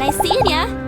Nice seeing ya!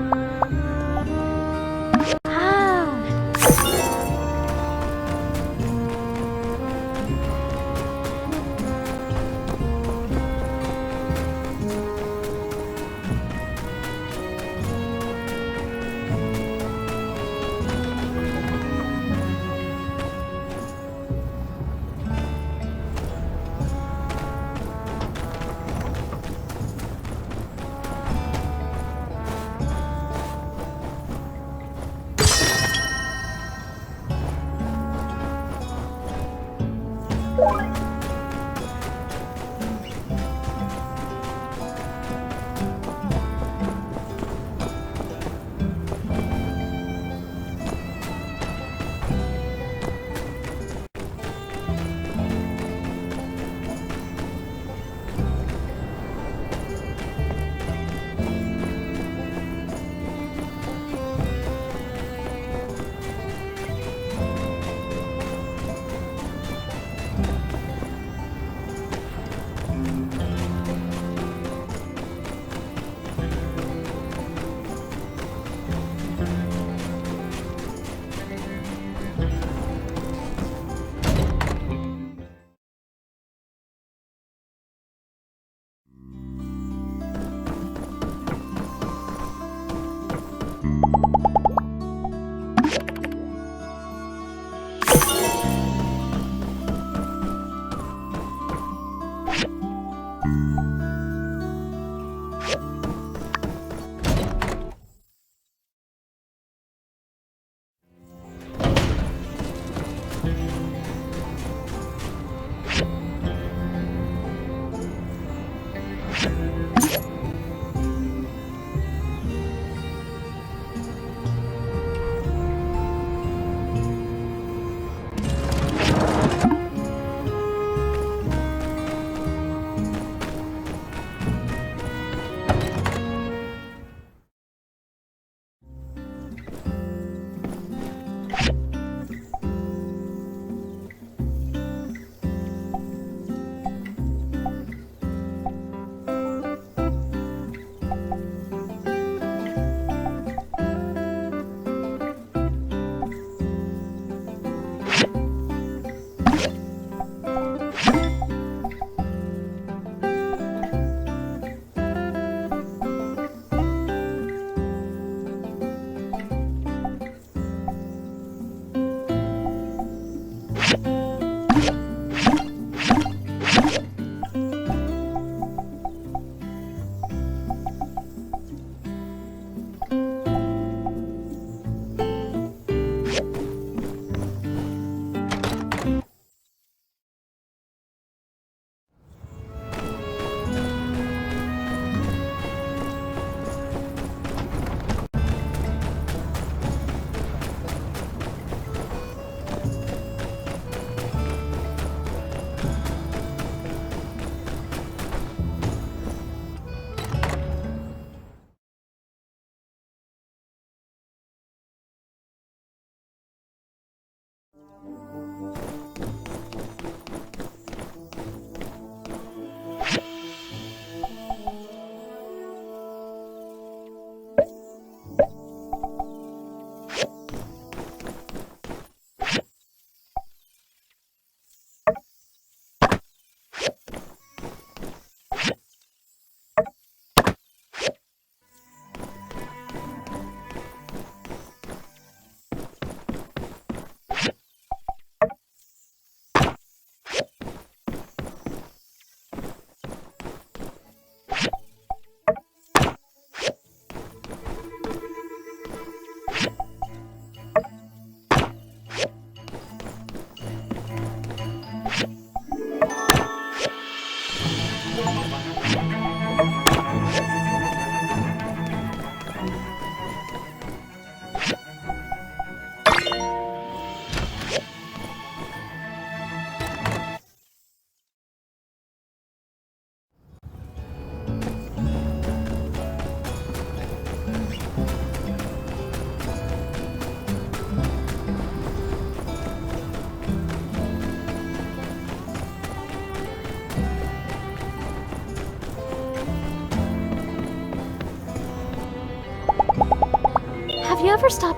you ever stop?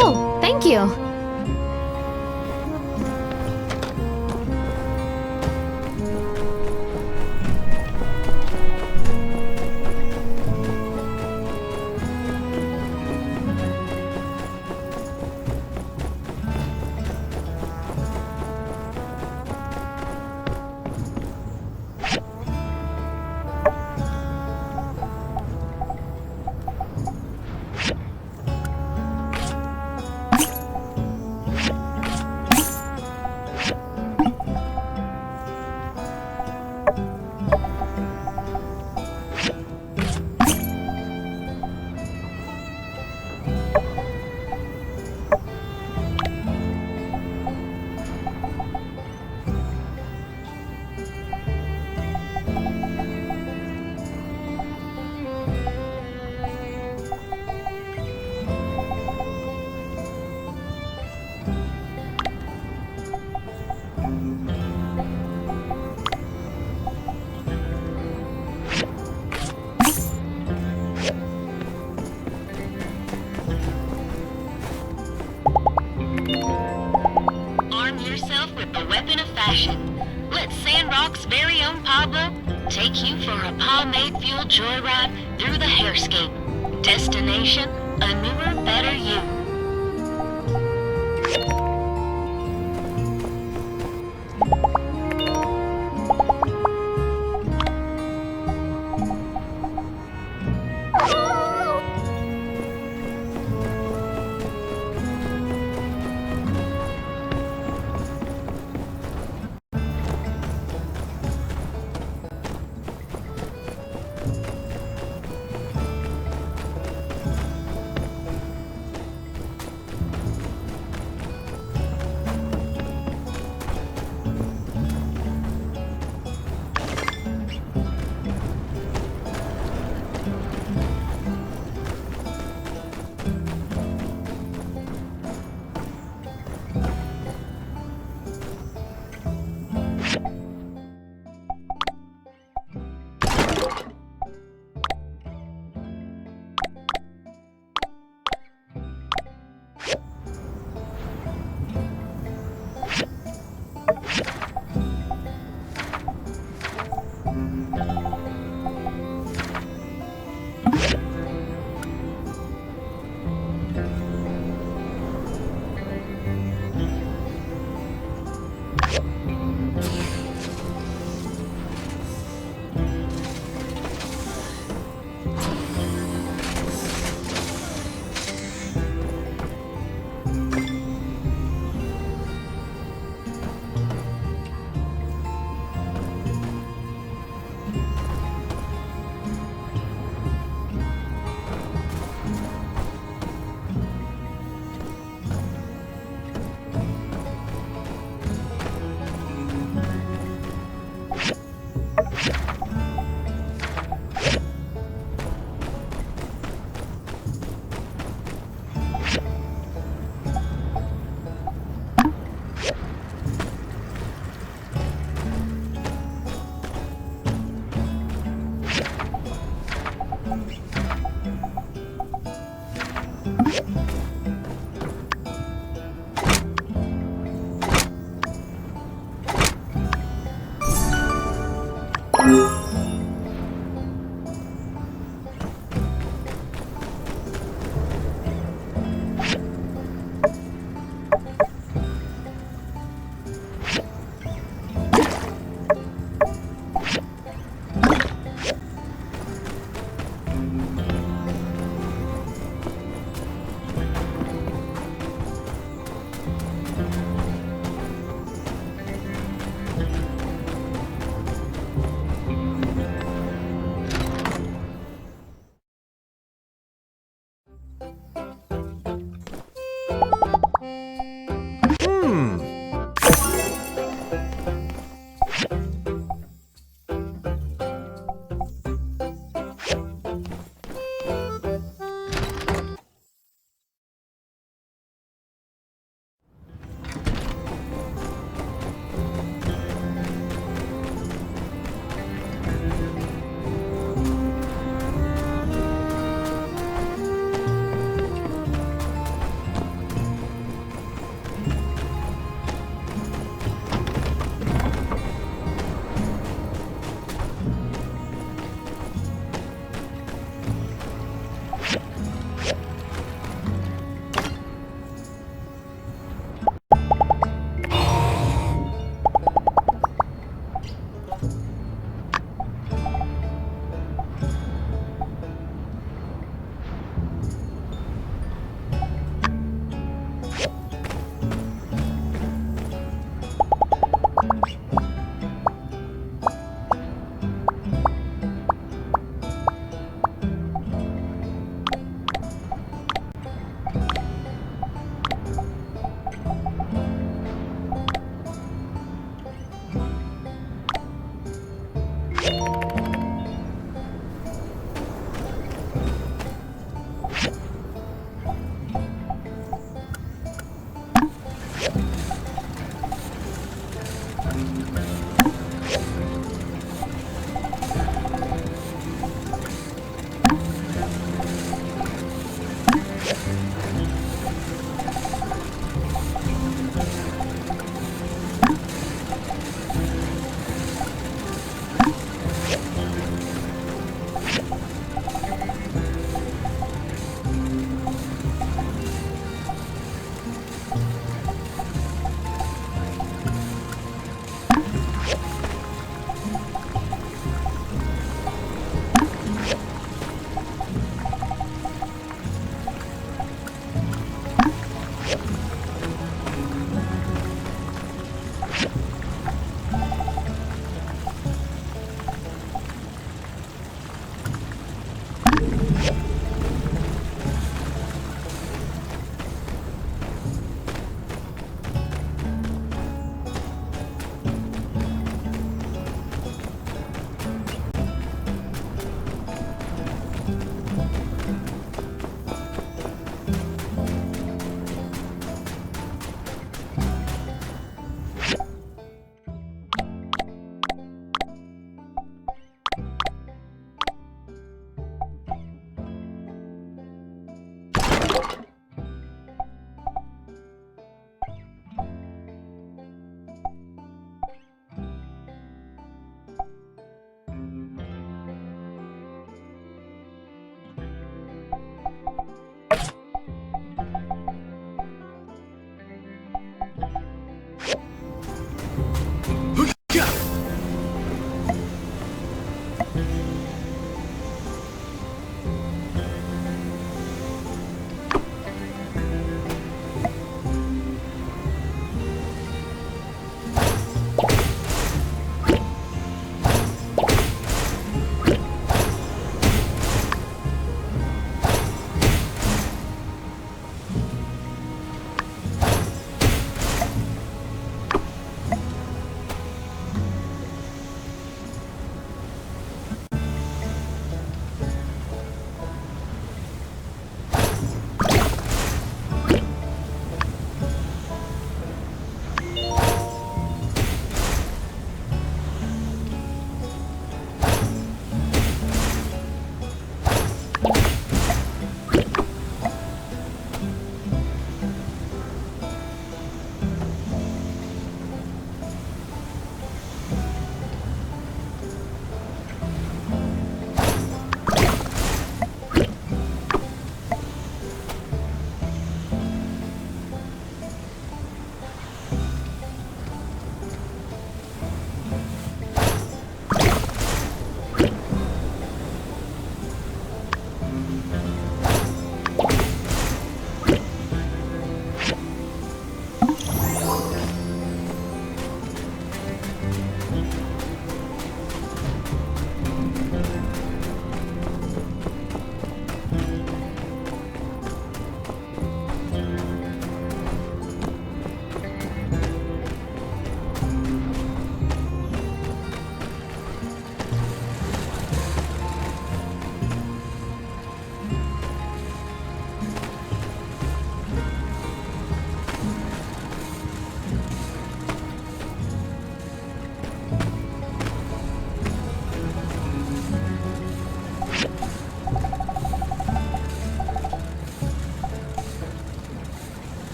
Oh, thank you. Arm yourself with the weapon of fashion. Let Sandrock's very own Pablo take you for a pomade-fueled joyride through the hairscape. Destination, a newer, better you.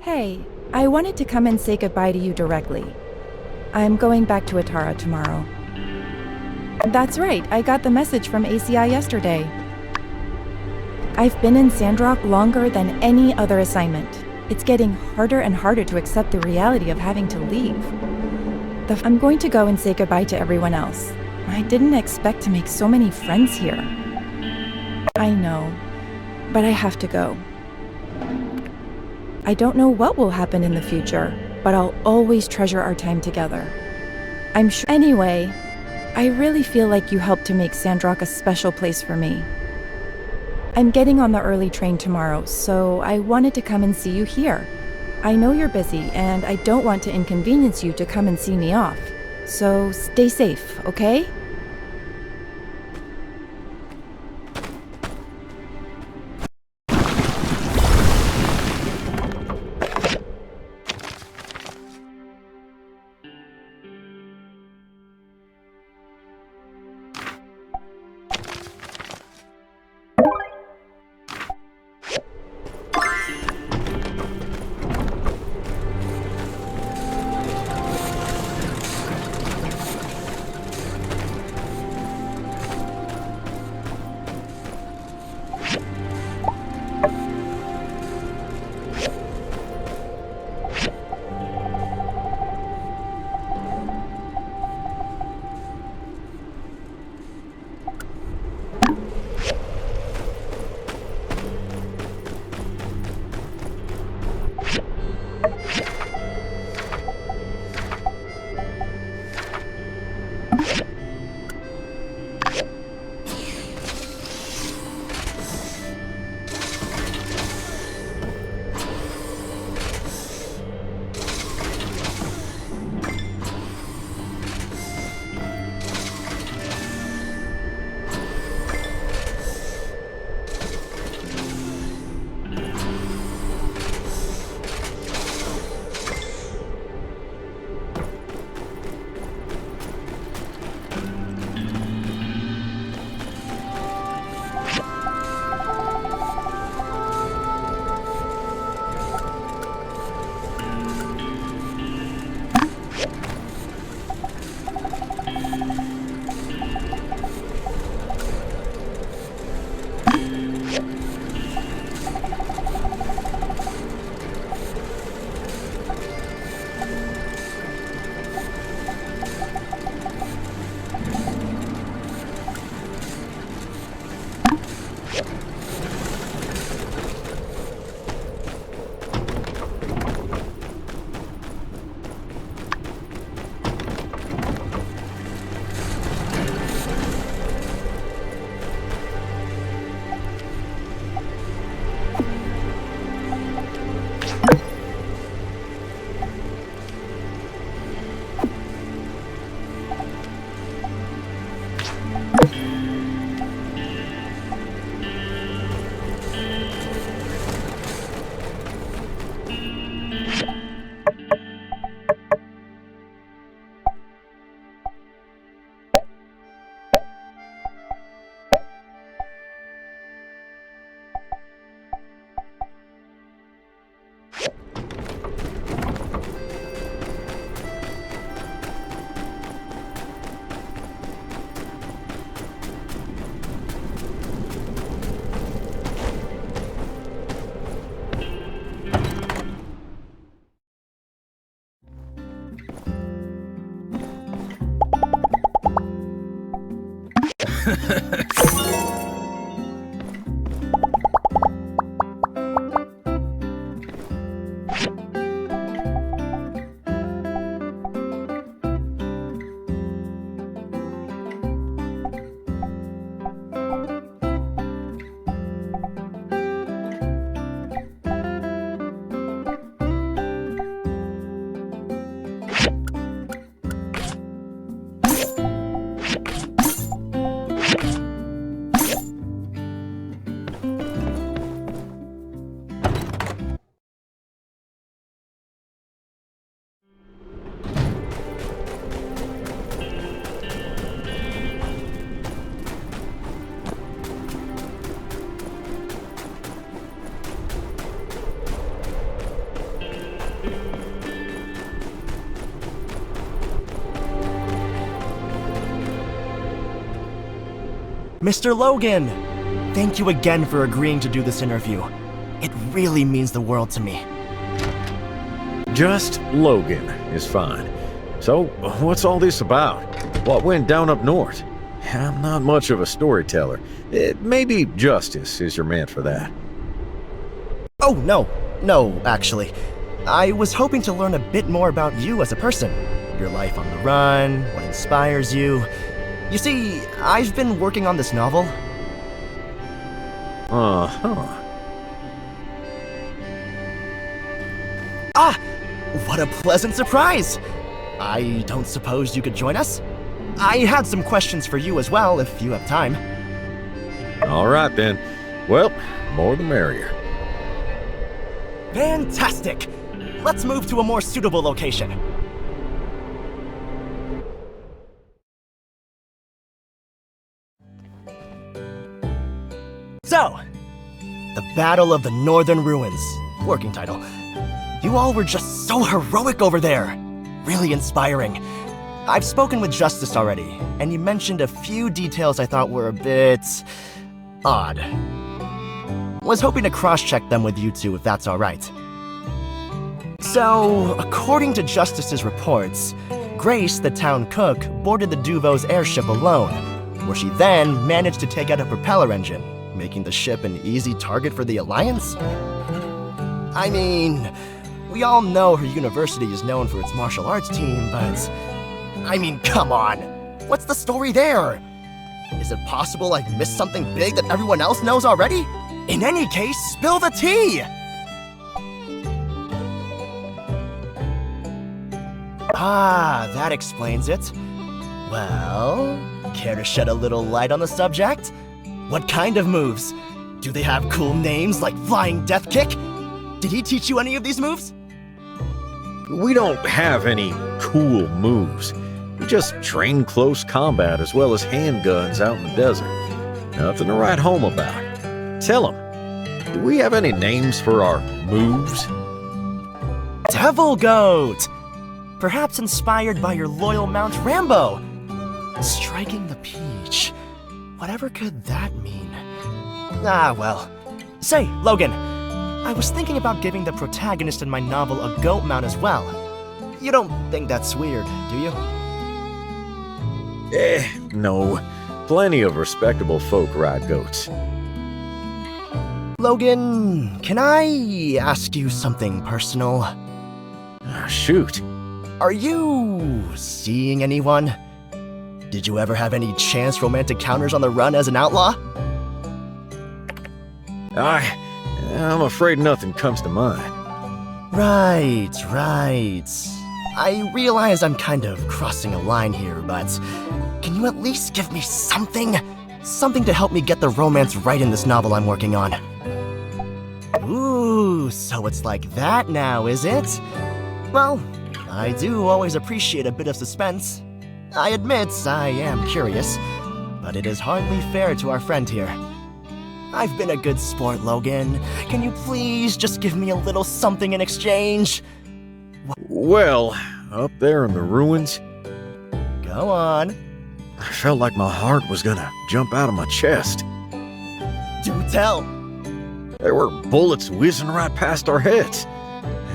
Hey, I wanted to come and say goodbye to you directly. I'm going back to Atara tomorrow. That's right, I got the message from ACI yesterday. I've been in Sandrock longer than any other assignment. It's getting harder and harder to accept the reality of having to leave. I'm going to go and say goodbye to everyone else. I didn't expect to make so many friends here. I know, but I have to go. I don't know what will happen in the future, but I'll always treasure our time together. I'm sure. Anyway, I really feel like you helped to make Sandrock a special place for me. I'm getting on the early train tomorrow, so I wanted to come and see you here. I know you're busy, and I don't want to inconvenience you to come and see me off. So stay safe, okay? Mr. Logan! Thank you again for agreeing to do this interview. It really means the world to me. Just Logan is fine. So, what's all this about? What went down up north? I'm not much of a storyteller. Maybe Justice is your man for that. Oh, no, actually. I was hoping to learn a bit more about you as a person. Your life on the run, what inspires you. You see, I've been working on this novel. Uh-huh. Ah! What a pleasant surprise! I don't suppose you could join us? I had some questions for you as well, if you have time. All right, then. Well, more the merrier. Fantastic! Let's move to a more suitable location. So, the Battle of the Northern Ruins. Working title. You all were just so heroic over there. Really inspiring. I've spoken with Justice already, and you mentioned a few details I thought were a bit odd. Was hoping to cross-check them with you two if that's alright. So, according to Justice's reports, Grace, the town cook, boarded the Duvo's airship alone, where she then managed to take out a propeller engine, making the ship an easy target for the Alliance? I mean, we all know her university is known for its martial arts team, but... I mean, come on! What's the story there? Is it possible I've missed something big that everyone else knows already? In any case, spill the tea! Ah, that explains it. Well, care to shed a little light on the subject? What kind of moves? Do they have cool names like Flying Death Kick? Did he teach you any of these moves? We don't have any cool moves. We just train close combat as well as handguns out in the desert. Nothing to write home about. Tell him, do we have any names for our moves? Devil Goat! Perhaps inspired by your loyal Mount Rambo. Striking the peach. Whatever could that mean? Ah, well. Say, Logan, I was thinking about giving the protagonist in my novel a goat mount as well. You don't think that's weird, do you? No. Plenty of respectable folk ride goats. Logan, can I ask you something personal? Shoot. Are you seeing anyone? Did you ever have any chance romantic encounters on the run as an outlaw? I'm afraid nothing comes to mind. Right. I realize I'm kind of crossing a line here, but can you at least give me something? Something to help me get the romance right in this novel I'm working on. Ooh, so it's like that now, is it? Well, I do always appreciate a bit of suspense. I admit I am curious, but it is hardly fair to our friend here. I've been a good sport, Logan. Can you please just give me a little something in exchange? Well, up there in the ruins, Go on. I felt like my heart was gonna jump out of my chest. Do tell. There were bullets whizzing right past our heads.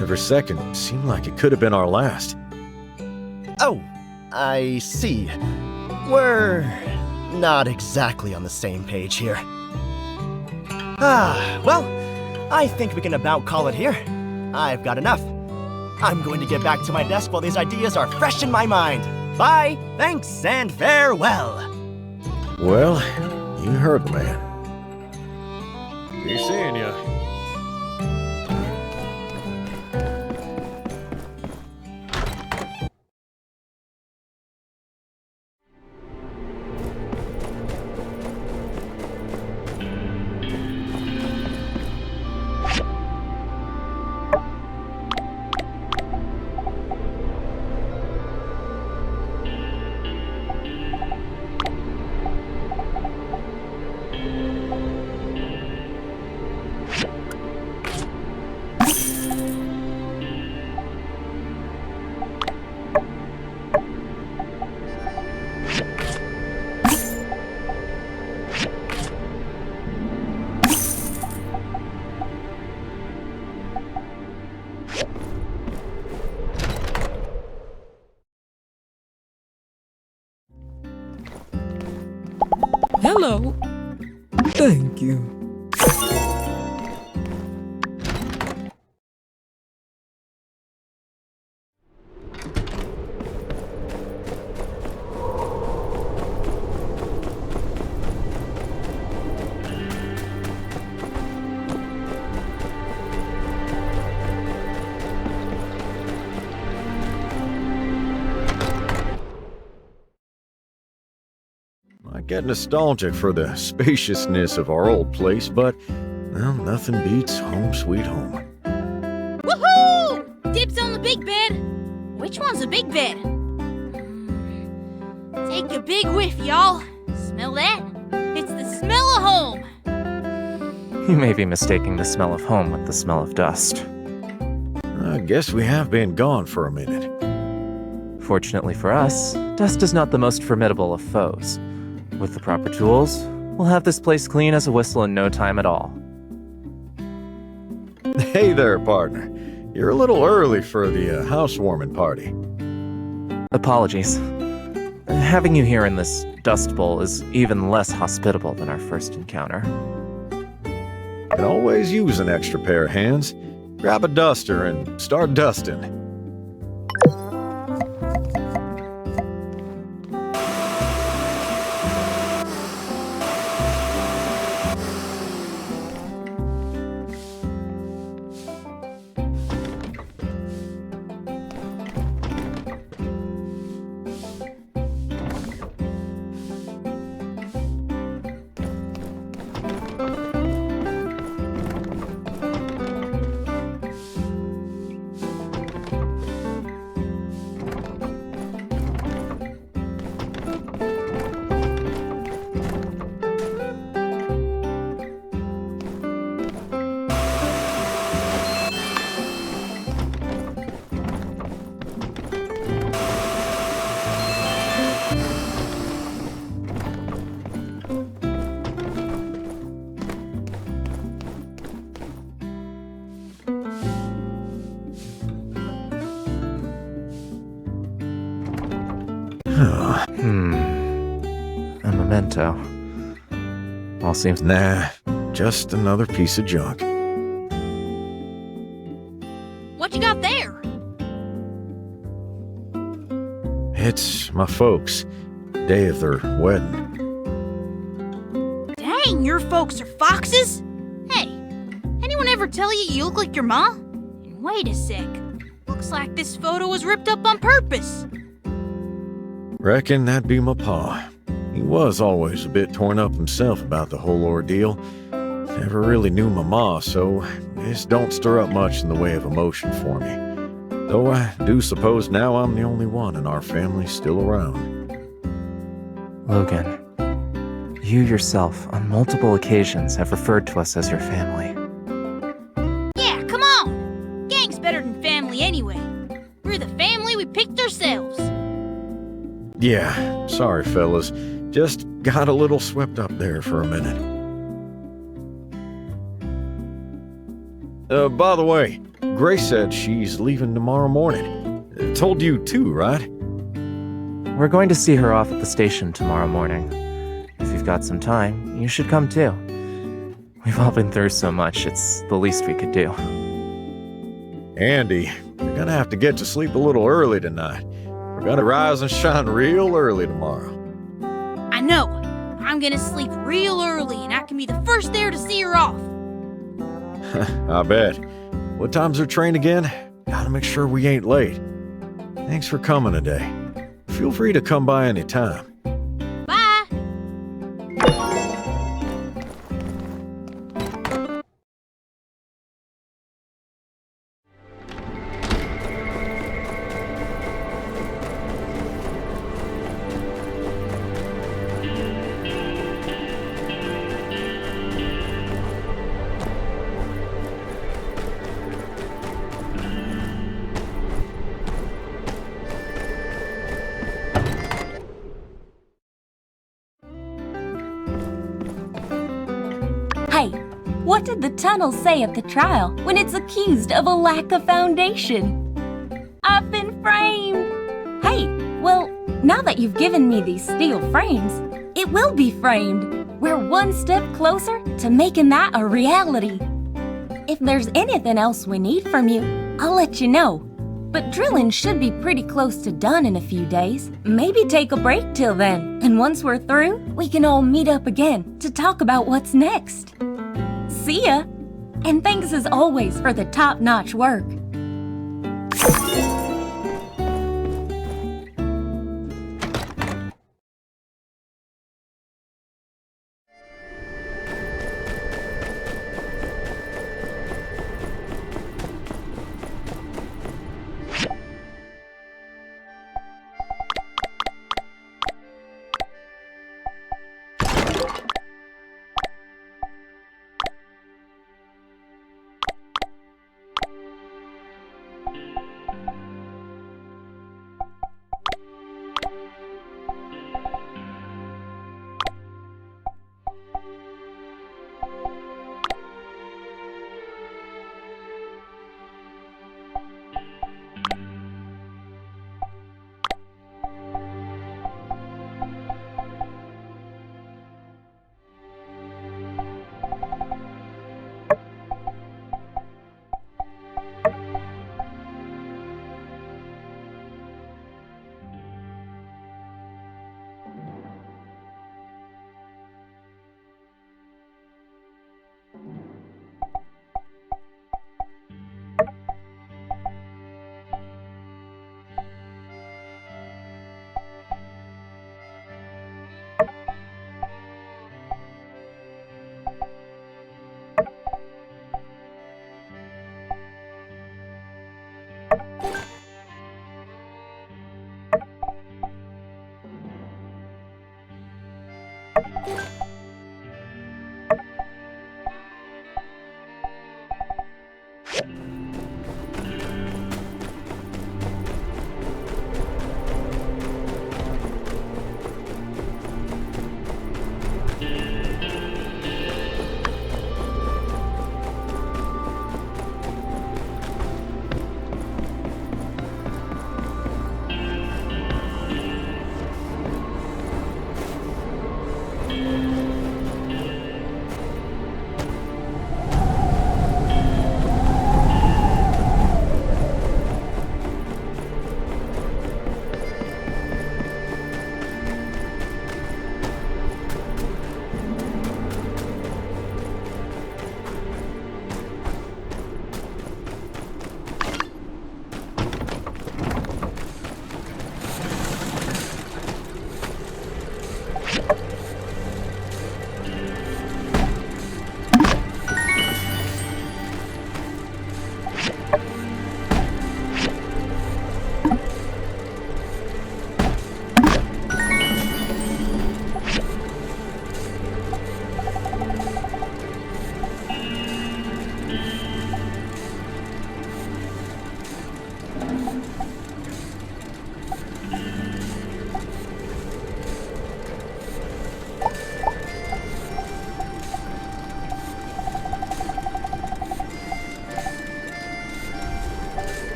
Every second seemed like it could have been our last. Oh, I see. Were not exactly on the same page here. Well, I think we can about call it here. I've got enough. I'm going to get back to my desk while these ideas are fresh in my mind. Bye, thanks, and farewell. Well, you heard the man. Be seeing ya. Hello. Thank you. I get nostalgic for the spaciousness of our old place, but, well, nothing beats home sweet home. Woohoo! Dibs on the big bed. Which one's the big bed? Take a big whiff, y'all. Smell that? It's the smell of home. You may be mistaking the smell of home with the smell of dust. I guess we have been gone for a minute. Fortunately for us, dust is not the most formidable of foes. With the proper tools, we'll have this place clean as a whistle in no time at all. Hey there, partner. You're a little early for the housewarming party. Apologies. Having you here in this dust bowl is even less hospitable than our first encounter. Can always use an extra pair of hands. Grab a duster and start dusting. A memento. All seems... Nah, just another piece of junk. What you got there? It's my folks. Day of their wedding. Dang, your folks are foxes? Hey, anyone ever tell you you look like your ma? And wait a sec. Looks like this photo was ripped up on purpose. Reckon that'd be my pa. He was always a bit torn up himself about the whole ordeal. Never really knew my ma, so this don't stir up much in the way of emotion for me. Though I do suppose now I'm the only one in our family still around. Logan, you yourself, on multiple occasions, have referred to us as your family. Yeah, come on! Gang's better than family anyway. We're the family we picked ourselves. Yeah, sorry fellas. Just got a little swept up there for a minute. By the way, Grace said she's leaving tomorrow morning. Told you too, right? We're going to see her off at the station tomorrow morning. got some time, you should come too. We've all been through so much, it's the least we could do. Andy, you're gonna have to get to sleep a little early tonight. We're gonna rise and shine real early tomorrow. I know. I'm gonna sleep real early and I can be the first there to see her off. I bet. What time's her train again? Gotta make sure we ain't late. Thanks for coming today. Feel free to come by anytime. Bye. Hey, what did the tunnel say at the trial when it's accused of a lack of foundation? I've been framed! Hey, well, now that you've given me these steel frames, it will be framed. We're one step closer to making that a reality. If there's anything else we need from you, I'll let you know. But drilling should be pretty close to done in a few days. Maybe take a break till then, and once we're through, we can all meet up again to talk about what's next. See ya! And thanks as always for the top-notch work.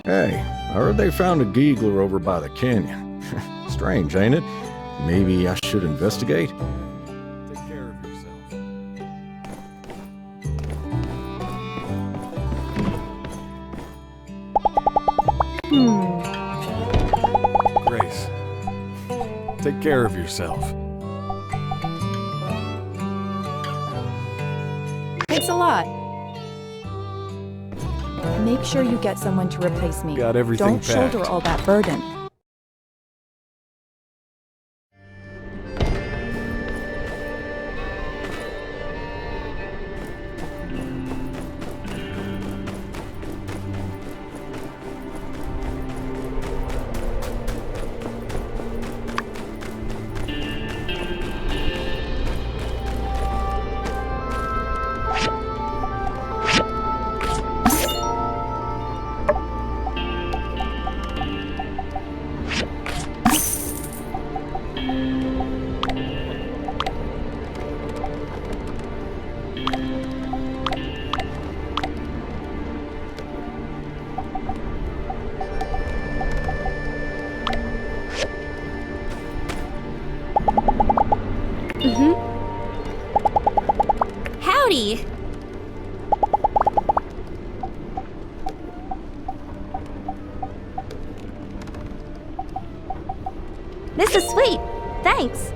Hey, I heard they found a giggler over by the canyon. Strange, ain't it? Maybe I should investigate? Take care of yourself. Grace, take care of yourself. Thanks a lot. Make sure you get someone to replace me. Got everything Don't packed. shoulder all that burden. Howdy! This is sweet. Thanks.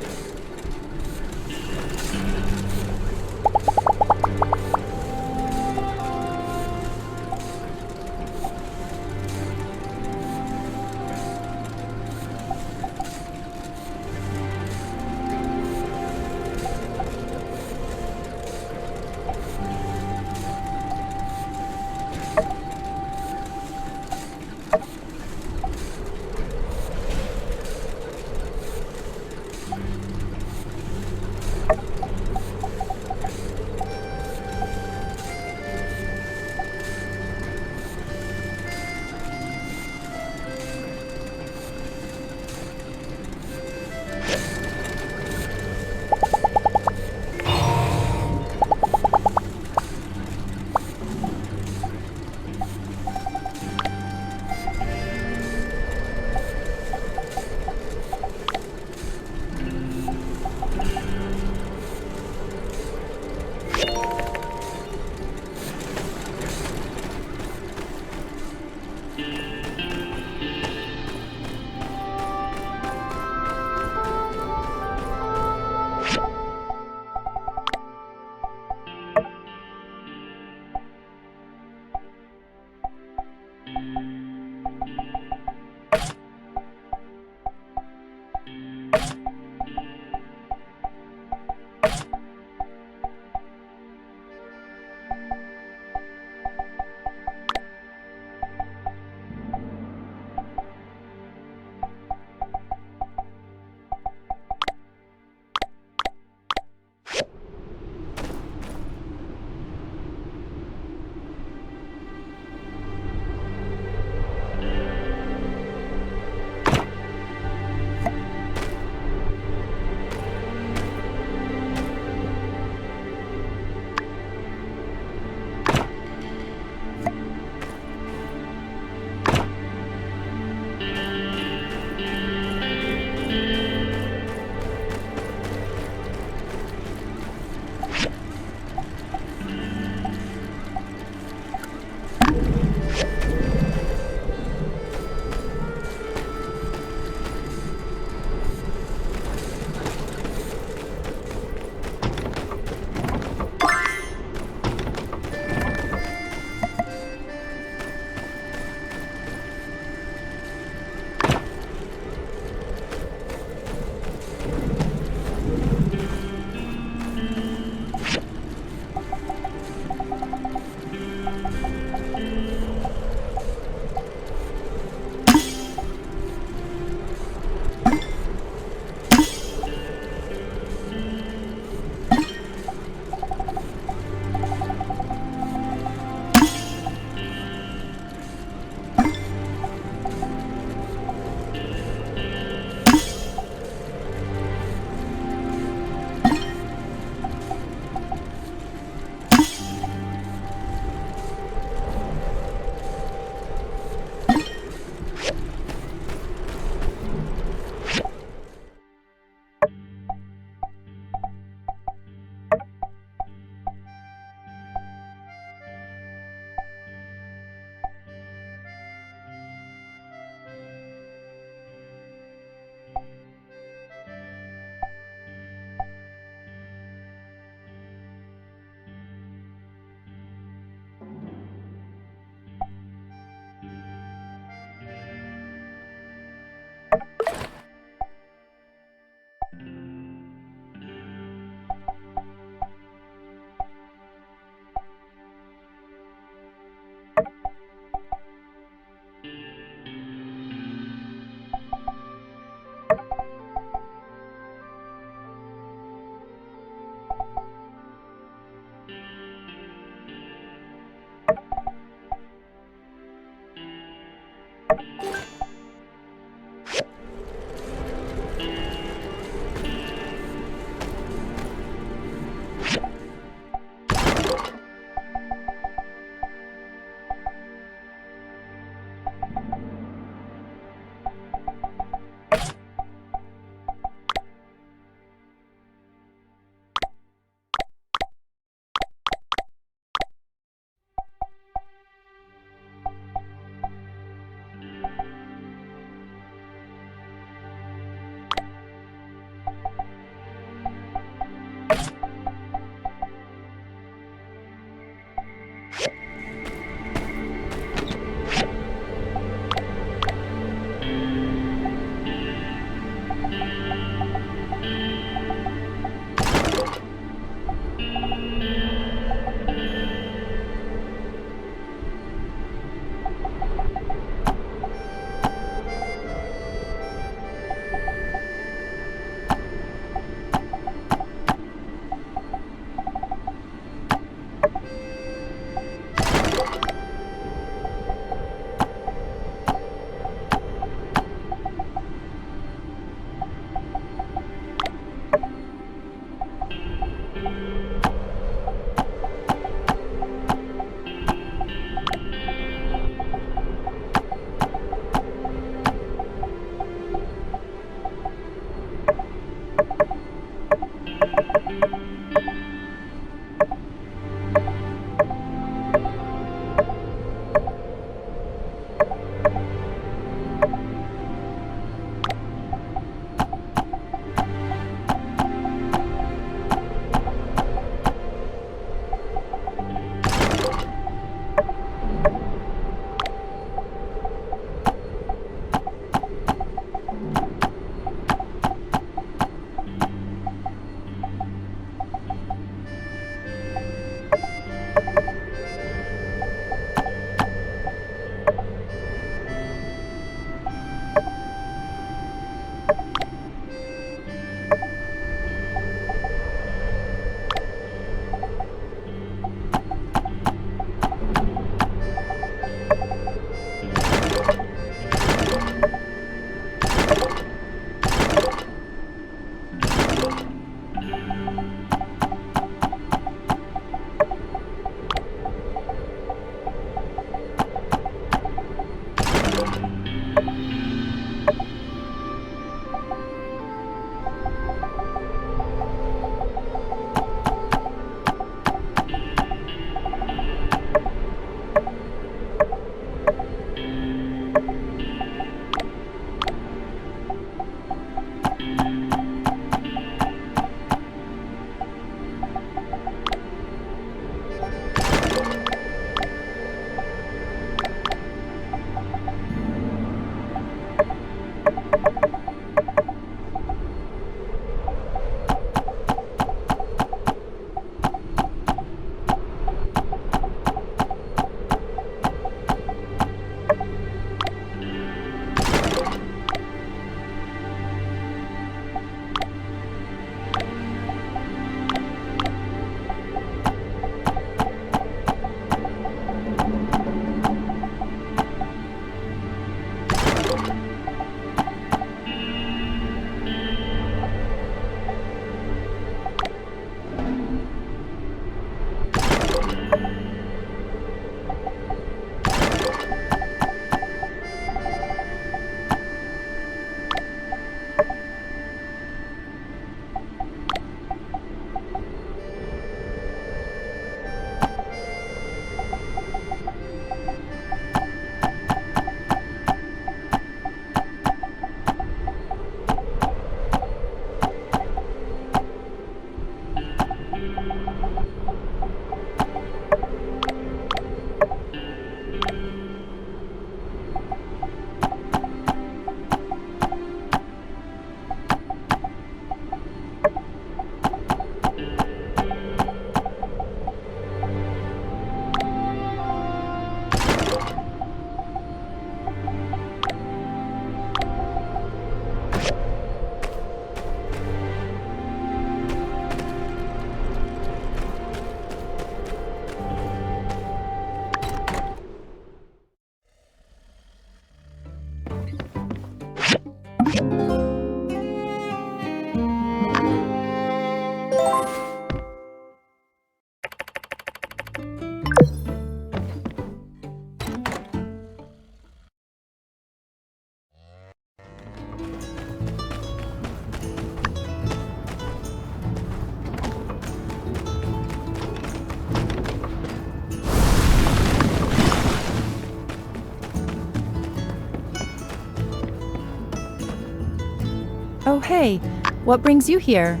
Oh, hey, what brings you here?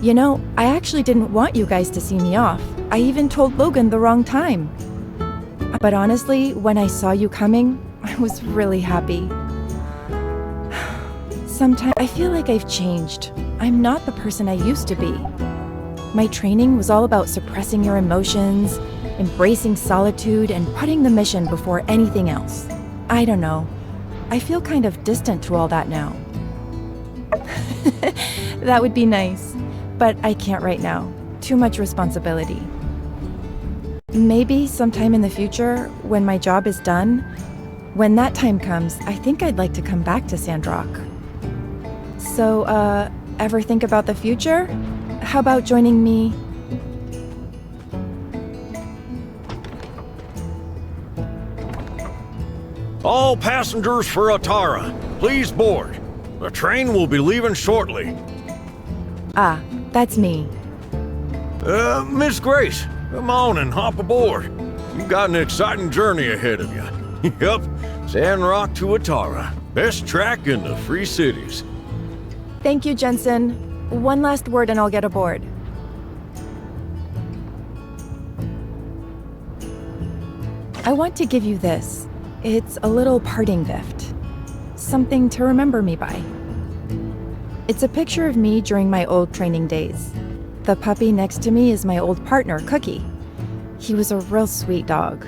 You know, I actually didn't want you guys to see me off. I even told Logan the wrong time. But honestly, when I saw you coming, I was really happy. Sometimes I feel like I've changed. I'm not the person I used to be. My training was all about suppressing your emotions, embracing solitude, and putting the mission before anything else. I don't know. I feel kind of distant to all that now. That would be nice, but I can't right now. Too much responsibility. Maybe sometime in the future, when my job is done, when that time comes, I think I'd like to come back to Sandrock. So, ever think about the future? How about joining me? All passengers for Atara, please board. The train will be leaving shortly. Ah, that's me. Miss Grace, come on and hop aboard. You've got an exciting journey ahead of you. Yup, Sandrock to Atara. Best track in the Free Cities. Thank you, Jensen. One last word and I'll get aboard. I want to give you this. It's a little parting gift. Something to remember me by. It's a picture of me during my old training days. The puppy next to me is my old partner, Cookie. He was a real sweet dog.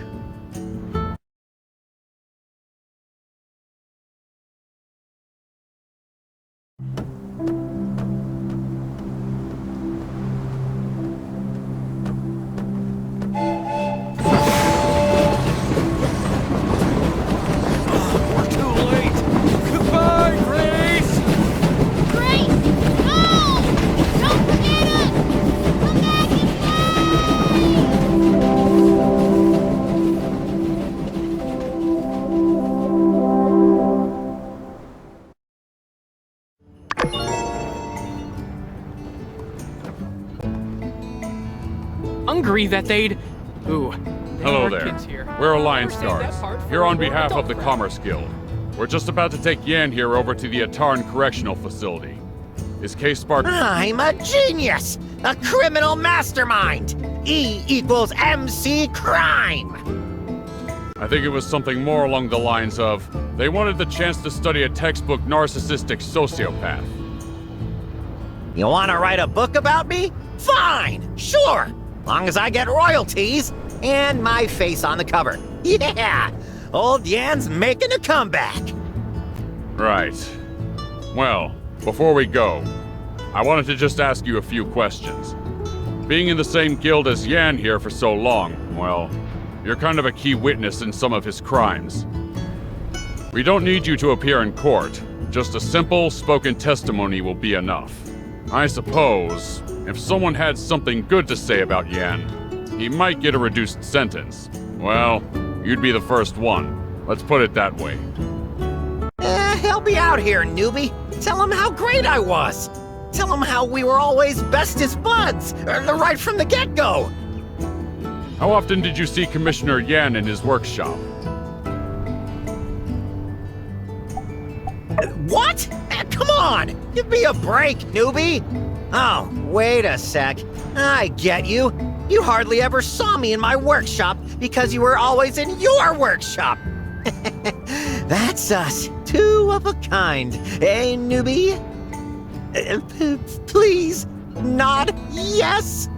Hungry that they'd... Ooh. Hello there. Kids here. We're Alliance Understand that Guards, part for here on me, but behalf don't of the cry. Commerce Guild. We're just about to take Yan here over to the Atarn Correctional Facility. His case sparked... I'm a genius! A criminal mastermind! E equals MC crime! I think it was something more along the lines of, they wanted the chance to study a textbook narcissistic sociopath. You wanna write a book about me? Fine! Sure! Long as I get royalties and my face on the cover. Yeah! Old Yan's making a comeback! Right. Well, before we go, I wanted to just ask you a few questions. Being in the same guild as Yan here for so long, well, you're kind of a key witness in some of his crimes. We don't need you to appear in court. Just a simple, spoken testimony will be enough. I suppose, if someone had something good to say about Yan, he might get a reduced sentence. Well, you'd be the first one. Let's put it that way. Help me out here, newbie. Tell him how great I was. Tell him how we were always bestest buds, right from the get-go. How often did you see Commissioner Yan in his workshop? What? Come on! Give me a break, newbie! Oh, wait a sec. I get you. You hardly ever saw me in my workshop because you were always in your workshop. That's us. Two of a kind. Eh, newbie? Please, nod yes?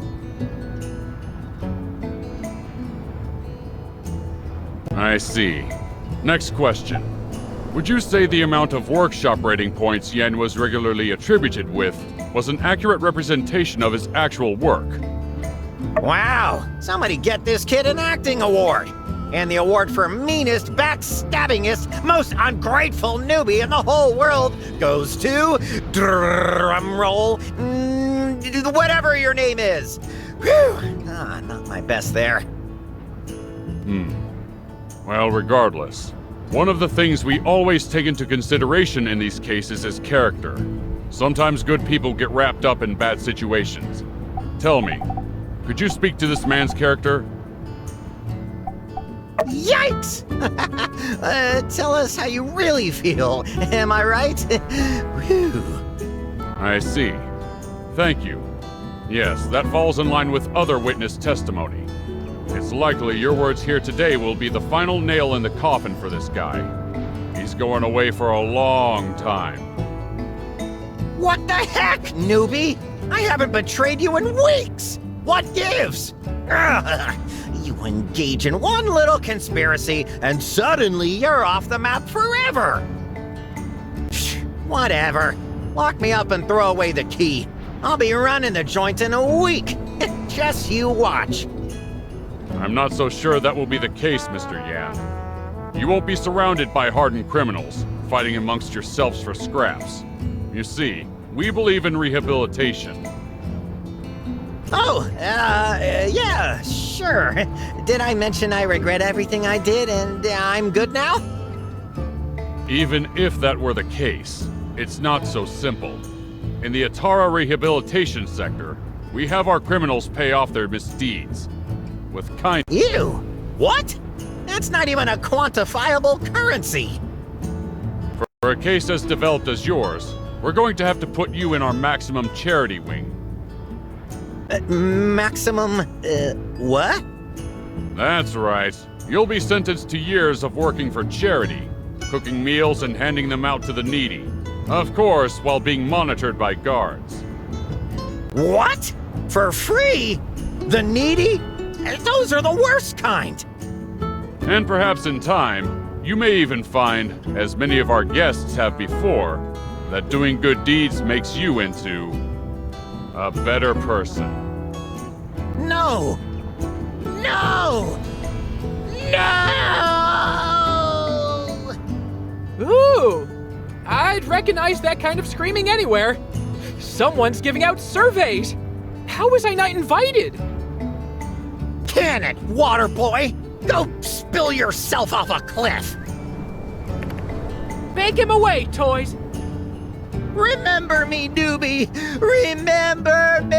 I see. Next question. Would you say the amount of workshop rating points Yan was regularly attributed with was an accurate representation of his actual work? Wow! Somebody get this kid an acting award! And the award for meanest, backstabbingest, most ungrateful newbie in the whole world goes to... drumroll... whatever your name is. Whew. Not my best there. Well, regardless, one of the things we always take into consideration in these cases is character. Sometimes good people get wrapped up in bad situations. Tell me, could you speak to this man's character? Yikes! Tell us how you really feel, am I right? Whew. I see. Thank you. Yes, that falls in line with other witness testimony. It's likely your words here today will be the final nail in the coffin for this guy. He's going away for a long time. What the heck, newbie? I haven't betrayed you in weeks! What gives? You engage in one little conspiracy, and suddenly you're off the map forever! Whatever. Lock me up and throw away the key. I'll be running the joint in a week. Just you watch. I'm not so sure that will be the case, Mr. Yan. You won't be surrounded by hardened criminals, fighting amongst yourselves for scraps. You see, we believe in rehabilitation. Oh, yeah, sure. Did I mention I regret everything I did and I'm good now? Even if that were the case, it's not so simple. In the Atara rehabilitation sector, we have our criminals pay off their misdeeds. With kind— Ew! What? That's not even a quantifiable currency! For a case as developed as yours, we're going to have to put you in our maximum charity wing. Maximum, what? That's right. You'll be sentenced to years of working for charity, cooking meals and handing them out to the needy. Of course, while being monitored by guards. What? For free? The needy? Those are the worst kind! And perhaps in time, you may even find, as many of our guests have before, that doing good deeds makes you into a better person. No! No! No! Ooh! I'd recognize that kind of screaming anywhere. Someone's giving out surveys. How was I not invited? Can it, water boy! Go spill yourself off a cliff! Bank him away, toys! Remember me, newbie! Remember me!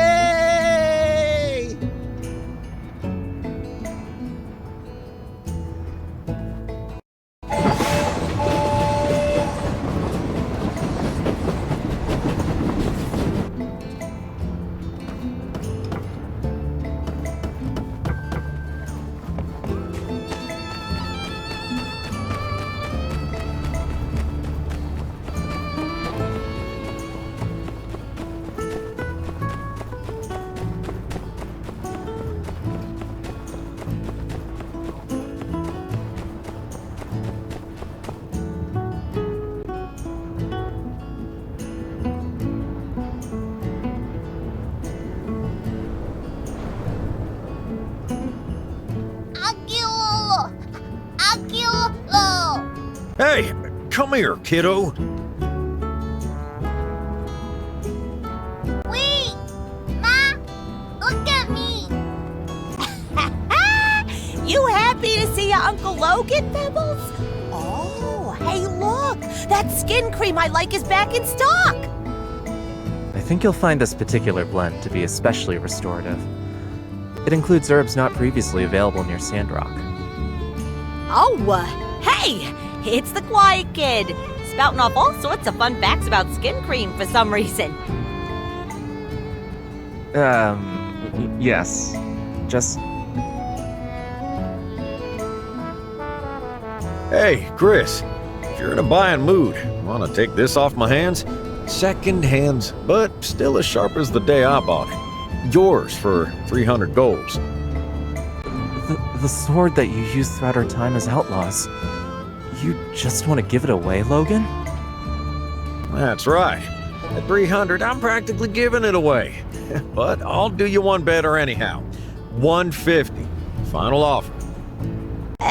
Hey, come here, kiddo. Wait! Ma! Look at me! You happy to see your Uncle Logan, Pebbles? Oh, hey, look! That skin cream I like is back in stock! I think you'll find this particular blend to be especially restorative. It includes herbs not previously available near Sandrock. Oh, hey! It's the quiet kid, spouting off all sorts of fun facts about skin cream for some reason. Yes. Just... Hey, Chris, if you're in a buying mood, want to take this off my hands? Second hands, but still as sharp as the day I bought it. Yours for 300 golds. The sword that you used throughout our time as outlaws. You just want to give it away, Logan? That's right. At 300, I'm practically giving it away. But I'll do you one better anyhow. 150. Final offer.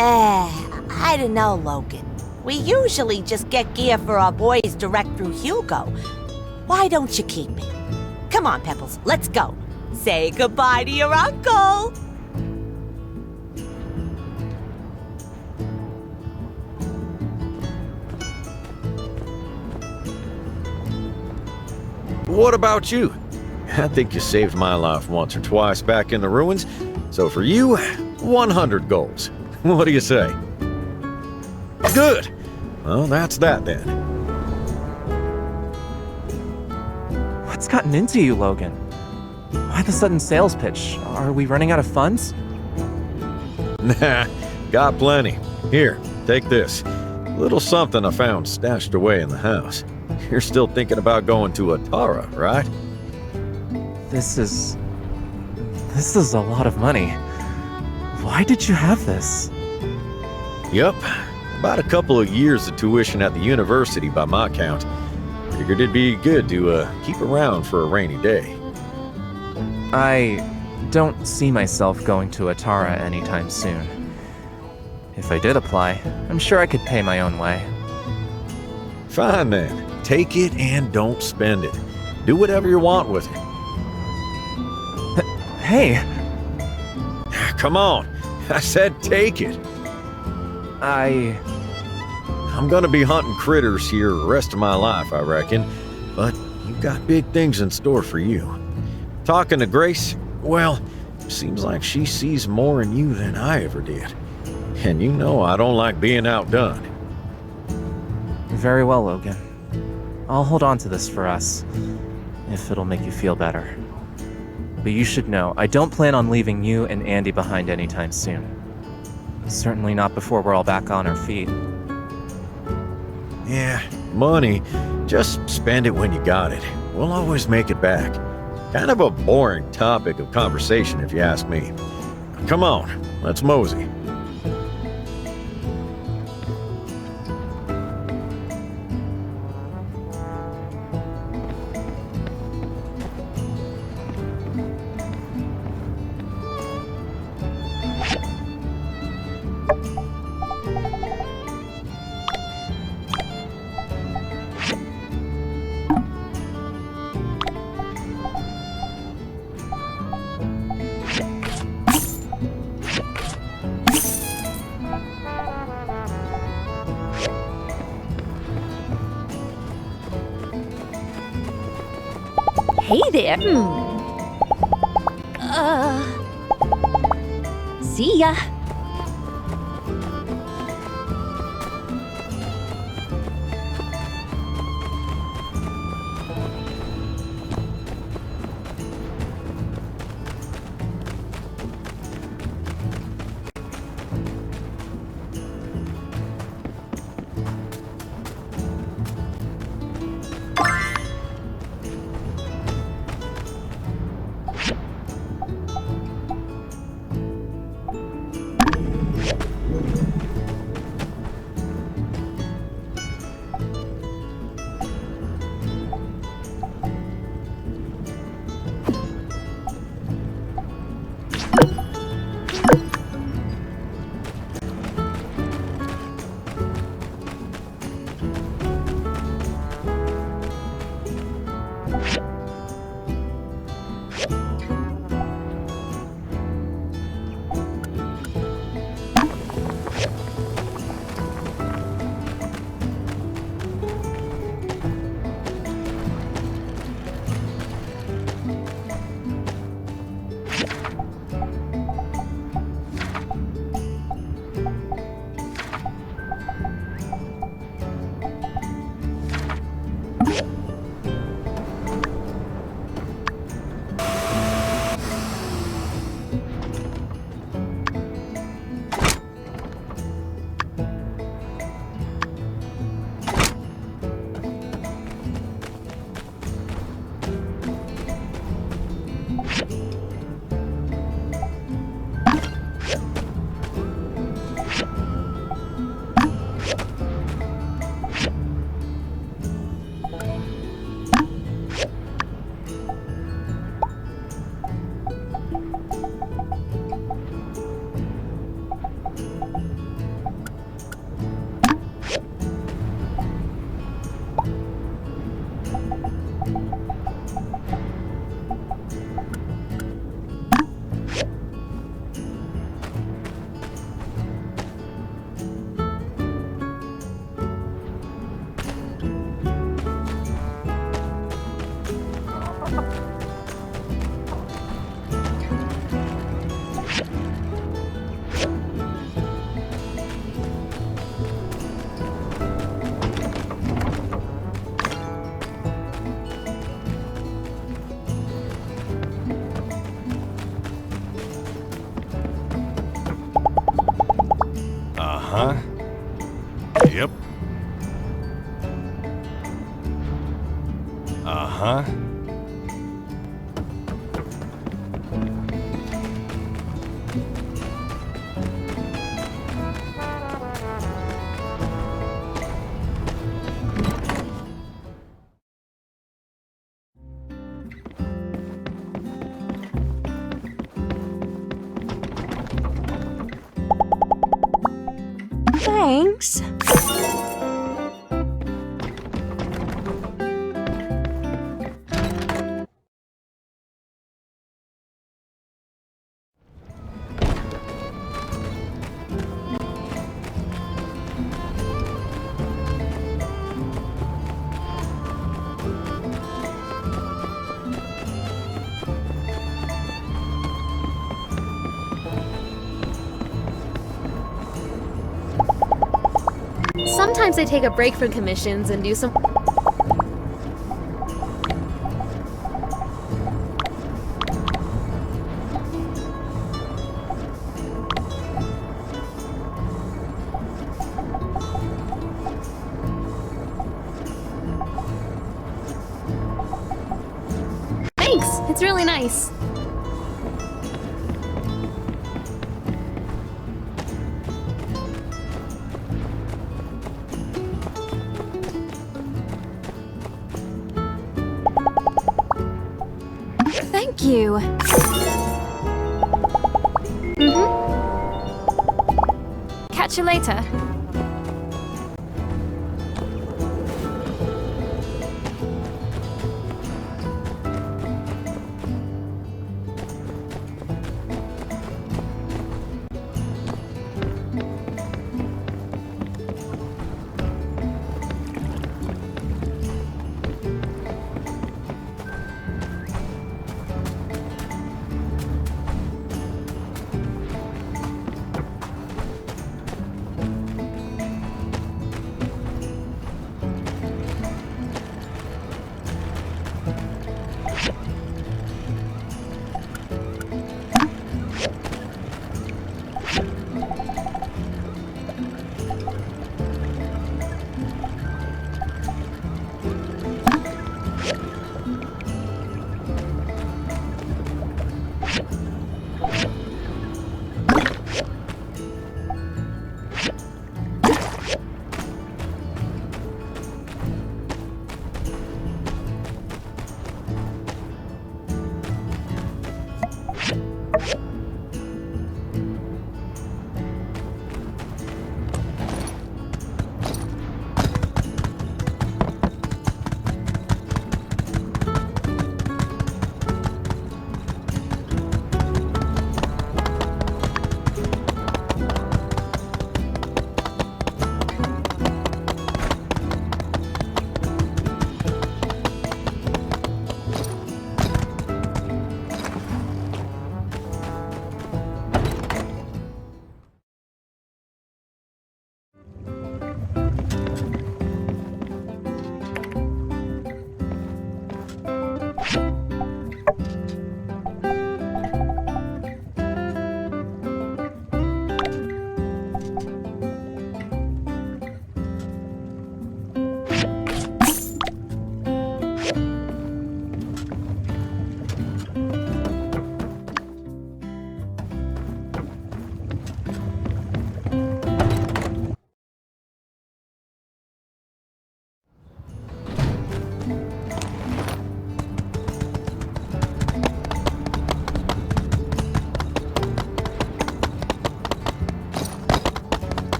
I don't know, Logan. We usually just get gear for our boys direct through Hugo. Why don't you keep it? Come on, Pebbles, let's go. Say goodbye to your uncle. What about you? I think you saved my life once or twice back in the ruins, so for you, 100 goals. What do you say? Good! Well, that's that then. What's gotten into you, Logan? Why the sudden sales pitch? Are we running out of funds? Nah, got plenty. Here, take this. Little something I found stashed away in the house. You're still thinking about going to Atara, right? This is a lot of money. Why did you have this? Yup. About a couple of years of tuition at the university by my count. Figured it'd be good to keep around for a rainy day. I don't see myself going to Atara anytime soon. If I did apply, I'm sure I could pay my own way. Fine then. Take it and don't spend it. Do whatever you want with it. Hey! Come on. I said take it. I'm gonna be hunting critters here the rest of my life, I reckon. But you've got big things in store for you. Talking to Grace, well, seems like she sees more in you than I ever did. And you know I don't like being outdone. Very well, Logan. I'll hold on to this for us, if it'll make you feel better. But you should know, I don't plan on leaving you and Andy behind anytime soon. Certainly not before we're all back on our feet. Yeah, money. Just spend it when you got it. We'll always make it back. Kind of a boring topic of conversation if you ask me. Come on, let's mosey. Hey there. See ya. Yep. Uh-huh. Thanks. Sometimes I take a break from commissions and do some. Thanks, it's really nice. Thank you. Catch you later.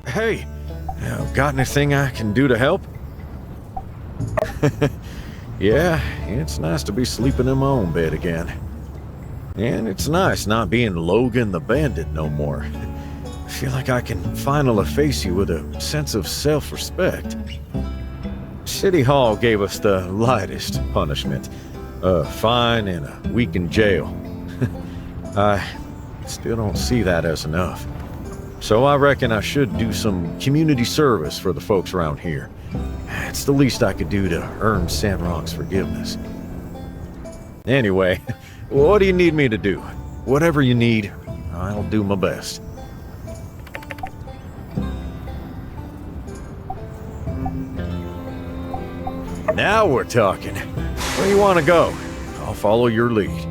Hey, got anything I can do to help? Yeah, it's nice to be sleeping in my own bed again. And it's nice not being Logan the Bandit no more. I feel like I can finally face you with a sense of self-respect. City Hall gave us the lightest punishment. A fine and a week in jail. I still don't see that as enough. So I reckon I should do some community service for the folks around here. It's the least I could do to earn Sandrock's forgiveness. Anyway, what do you need me to do? Whatever you need, I'll do my best. Now we're talking. Where you want to go? I'll follow your lead.